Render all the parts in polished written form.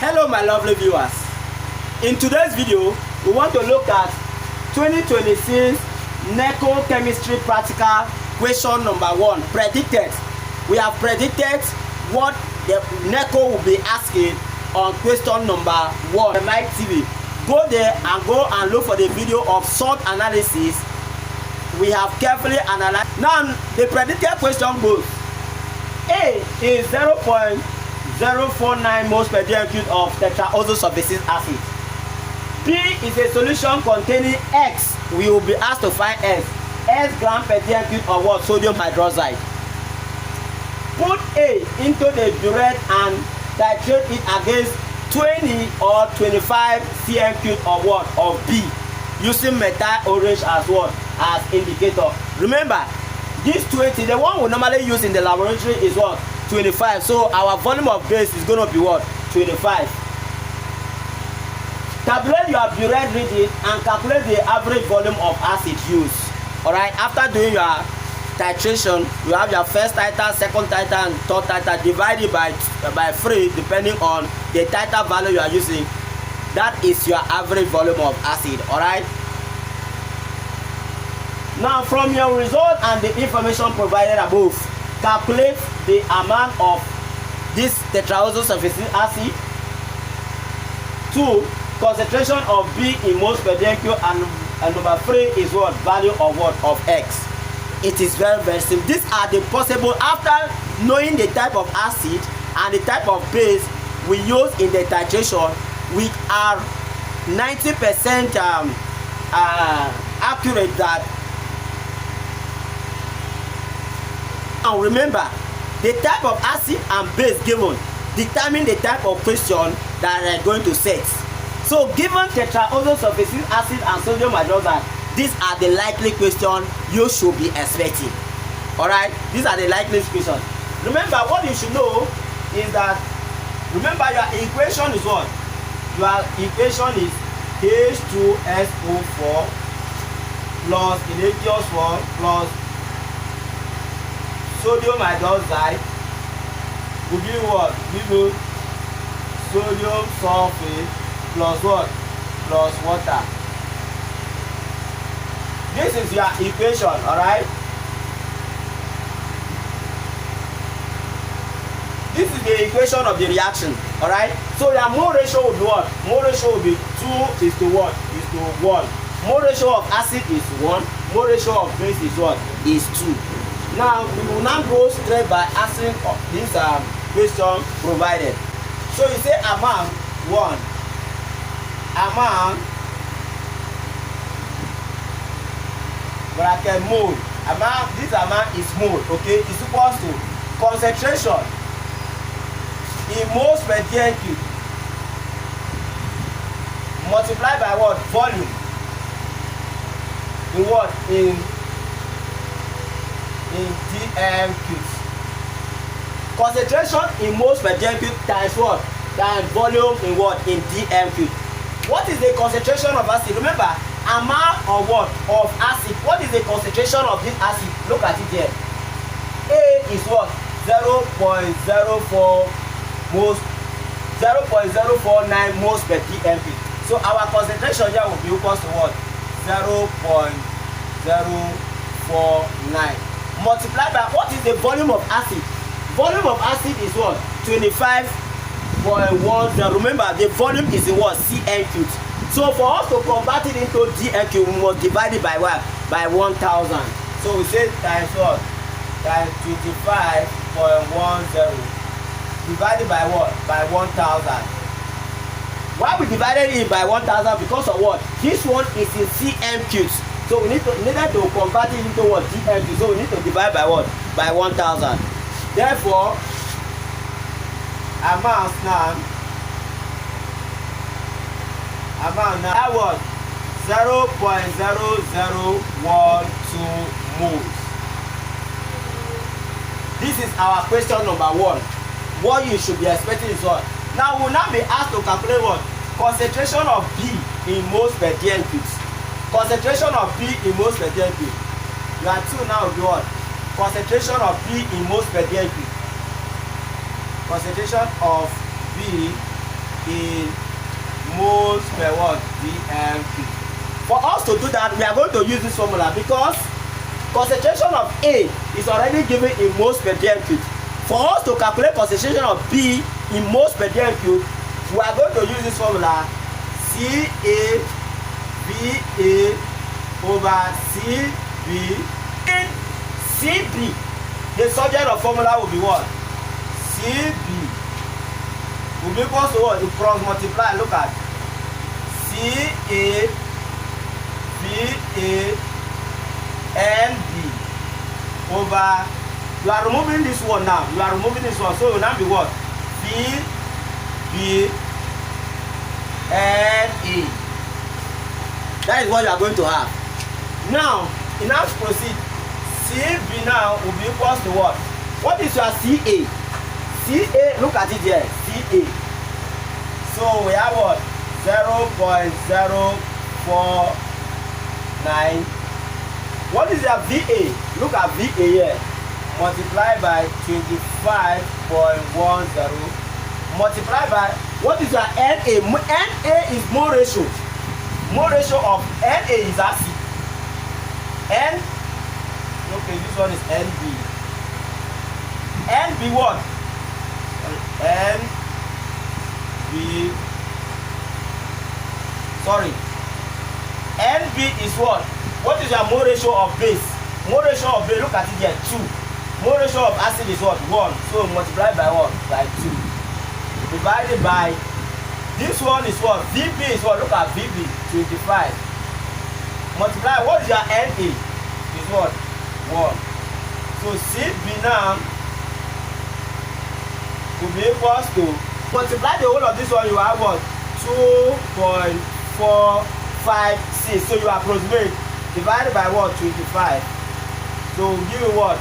Hello my lovely viewers. In today's video, we want to look at 2026 Neco chemistry practical question number 1, predicted. We have predicted what the Neco will be asking on question number 1. My TV. Go there and look for the video of salt analysis. We have carefully analyzed. Now the predicted question goes: A is 0.049 moles per dm cube of tetraoxosulfuric acid. B is a solution containing X. We will be asked to find X gram per dm cube of what? Sodium hydroxide. Put A into the burette and titrate it against 20 or 25 cm cube of what? Of B, using methyl orange as what? As indicator. Remember, this 20, the one we normally use in the laboratory is what? 25. So our volume of base is going to be what? 25. Tabulate your burette reading and calculate the average volume of acid used. Alright, after doing your titration, you have your first titer, second titer, and third titer divided by 3 depending on the titer value you are using. That is your average volume of acid. Alright. Now from your result and the information provided above, calculate the amount of this tetraoxosulfuric acid. 2, concentration of B in moles per dm cube, and number 3 is what? Value of what? Of X. It is very simple. These are the possible, after knowing the type of acid and the type of base we use in the titration, we are 90% accurate that. And remember, the type of acid and base given determine the type of question that they are going to set. So given tetraoxosulfuric acid and sodium hydroxide, these are the likely questions you should be expecting. Alright, these are the likely questions. Remember, what you should know is that, remember, your equation is what? Your equation is H2SO4 plus H2S 1 plus sodium hydroxide will give what? Give you sodium sulfate plus what? Plus water. This is your equation, alright? This is the equation of the reaction, alright? So your mole ratio will be what? Mole ratio will be 2 is to what? Is to 1. Mole ratio of acid is 1. Mole ratio of base is what? Is 2. Now we will now go straight by answering this question provided. So you say amount 1. Amount bracket mole. Amount, this amount is mole, okay? Is equals to concentration in moles per dm cube multiplied by what? Volume. In what? In dm cubes. Concentration in moles per dm cube times what? Times volume in what? In dm cube. What is the concentration of acid? Remember, amount of what? Of acid. What is the concentration of this acid? Look at it here. A is what? 0.04 moles, 0.049 moles per dm cube. So our concentration here will be equal to what? 0.049 multiplied by what is the volume of acid? Volume of acid is what? 25.10. Remember, the volume is in what? Cm cubed. So for us to convert it into dm cube, we must divide it by what? By 1000. So we say times what? Times 25.10 divided by what? By 1000. Why we divided it by 1000? Because of what? This one is in cm cubes. So we needed to convert it into what? dm cubes. So we need to divide by what? By 1000. Therefore, amount now that was 0.0012 moles. This is our question number 1. What you should be expecting is what? Now we will now be asked to calculate what? Concentration of B in moles per dm cubes. Concentration of B in moles per dm cube. Your 2 now will be what? Concentration of B in moles per dm cube. Concentration of B in moles per what? dm cube. For us to do that, we are going to use this formula because concentration of A is already given in moles per dm cube. For us to calculate concentration of B in moles per dm cube, we are going to use this formula CAVA over CB in CB. The subject of formula will be what? CB will be equal to what? You cross multiply. Look at CAVA and B over, you are removing this one now, you are removing this one, so it will now be what? B and A. That is what you are going to have. Now, in our proceed, CB now will be equals to what? What is your CA? CA, look at it here, CA. So we have what? 0.049. What is your VA? Look at VA here. Multiply by 25.10. Multiply by, what is your NA? NA is mole ratio. Mole ratio of NA is acid. N, okay, this one is NB. NB what? NB, sorry. NB is what? What is your mole ratio of base? Mole ratio of base, look at it here, 2. Mole ratio of acid is what? 1. So multiply by what? By 2. Divided by, this one is what? VB is what? Look at VB, 25. Multiply, what is your NA? Is what? 1. So CB now will be equals to, multiply the whole of this one, you have what? 2.456. So you approximate, divided by what? 25. So we'll give you what?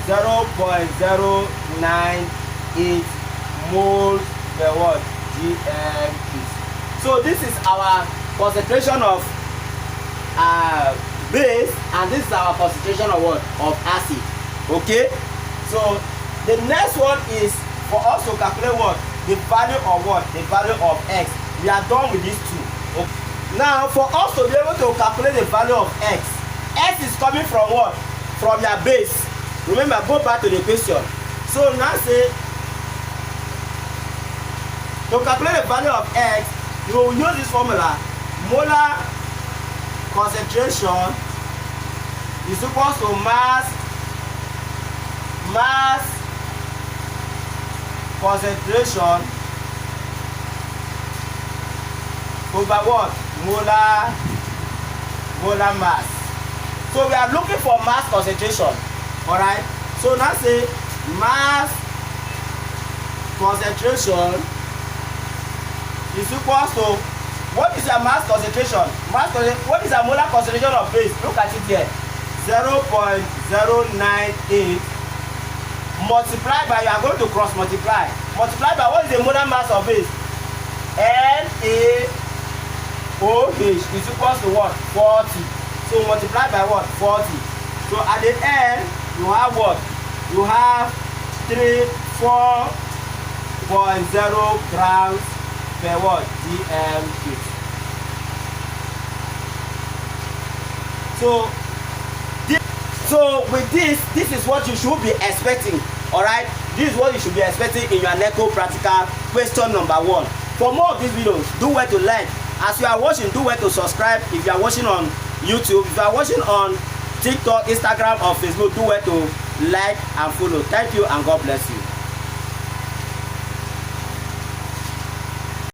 0.098 moles per what? dm cube. So this is our concentration of base, and this is our concentration of what? Of acid. Okay, so the next one is for us to calculate what? The value of what? The value of x. We are done with these two. Okay. Now for us to be able to calculate the value of x is coming from what? From your base. Remember, go back to the question. So now say, to calculate the value of x, you will use this formula. Molar concentration is equal to mass concentration over what? Molar mass. So we are looking for mass concentration. Alright? So now say mass concentration is equal to, what is your mass concentration? What is your molar concentration of base? Look at it here. 0.098 multiplied by, you are going to cross multiply. Multiply by, what is the molar mass of base? NaOH is equal to what? 40. So multiply by what? 40. So at the end, you have what? You have 4.0 grams per what? dm cube. So with this is what you should be expecting. Alright, this is what you should be expecting in your Neco practical question number 1. For more of these videos, do well to like. As you are watching, do well to subscribe. If you are watching on YouTube, if you are watching on TikTok, Instagram, or Facebook, do well to like and follow. Thank you and God bless you.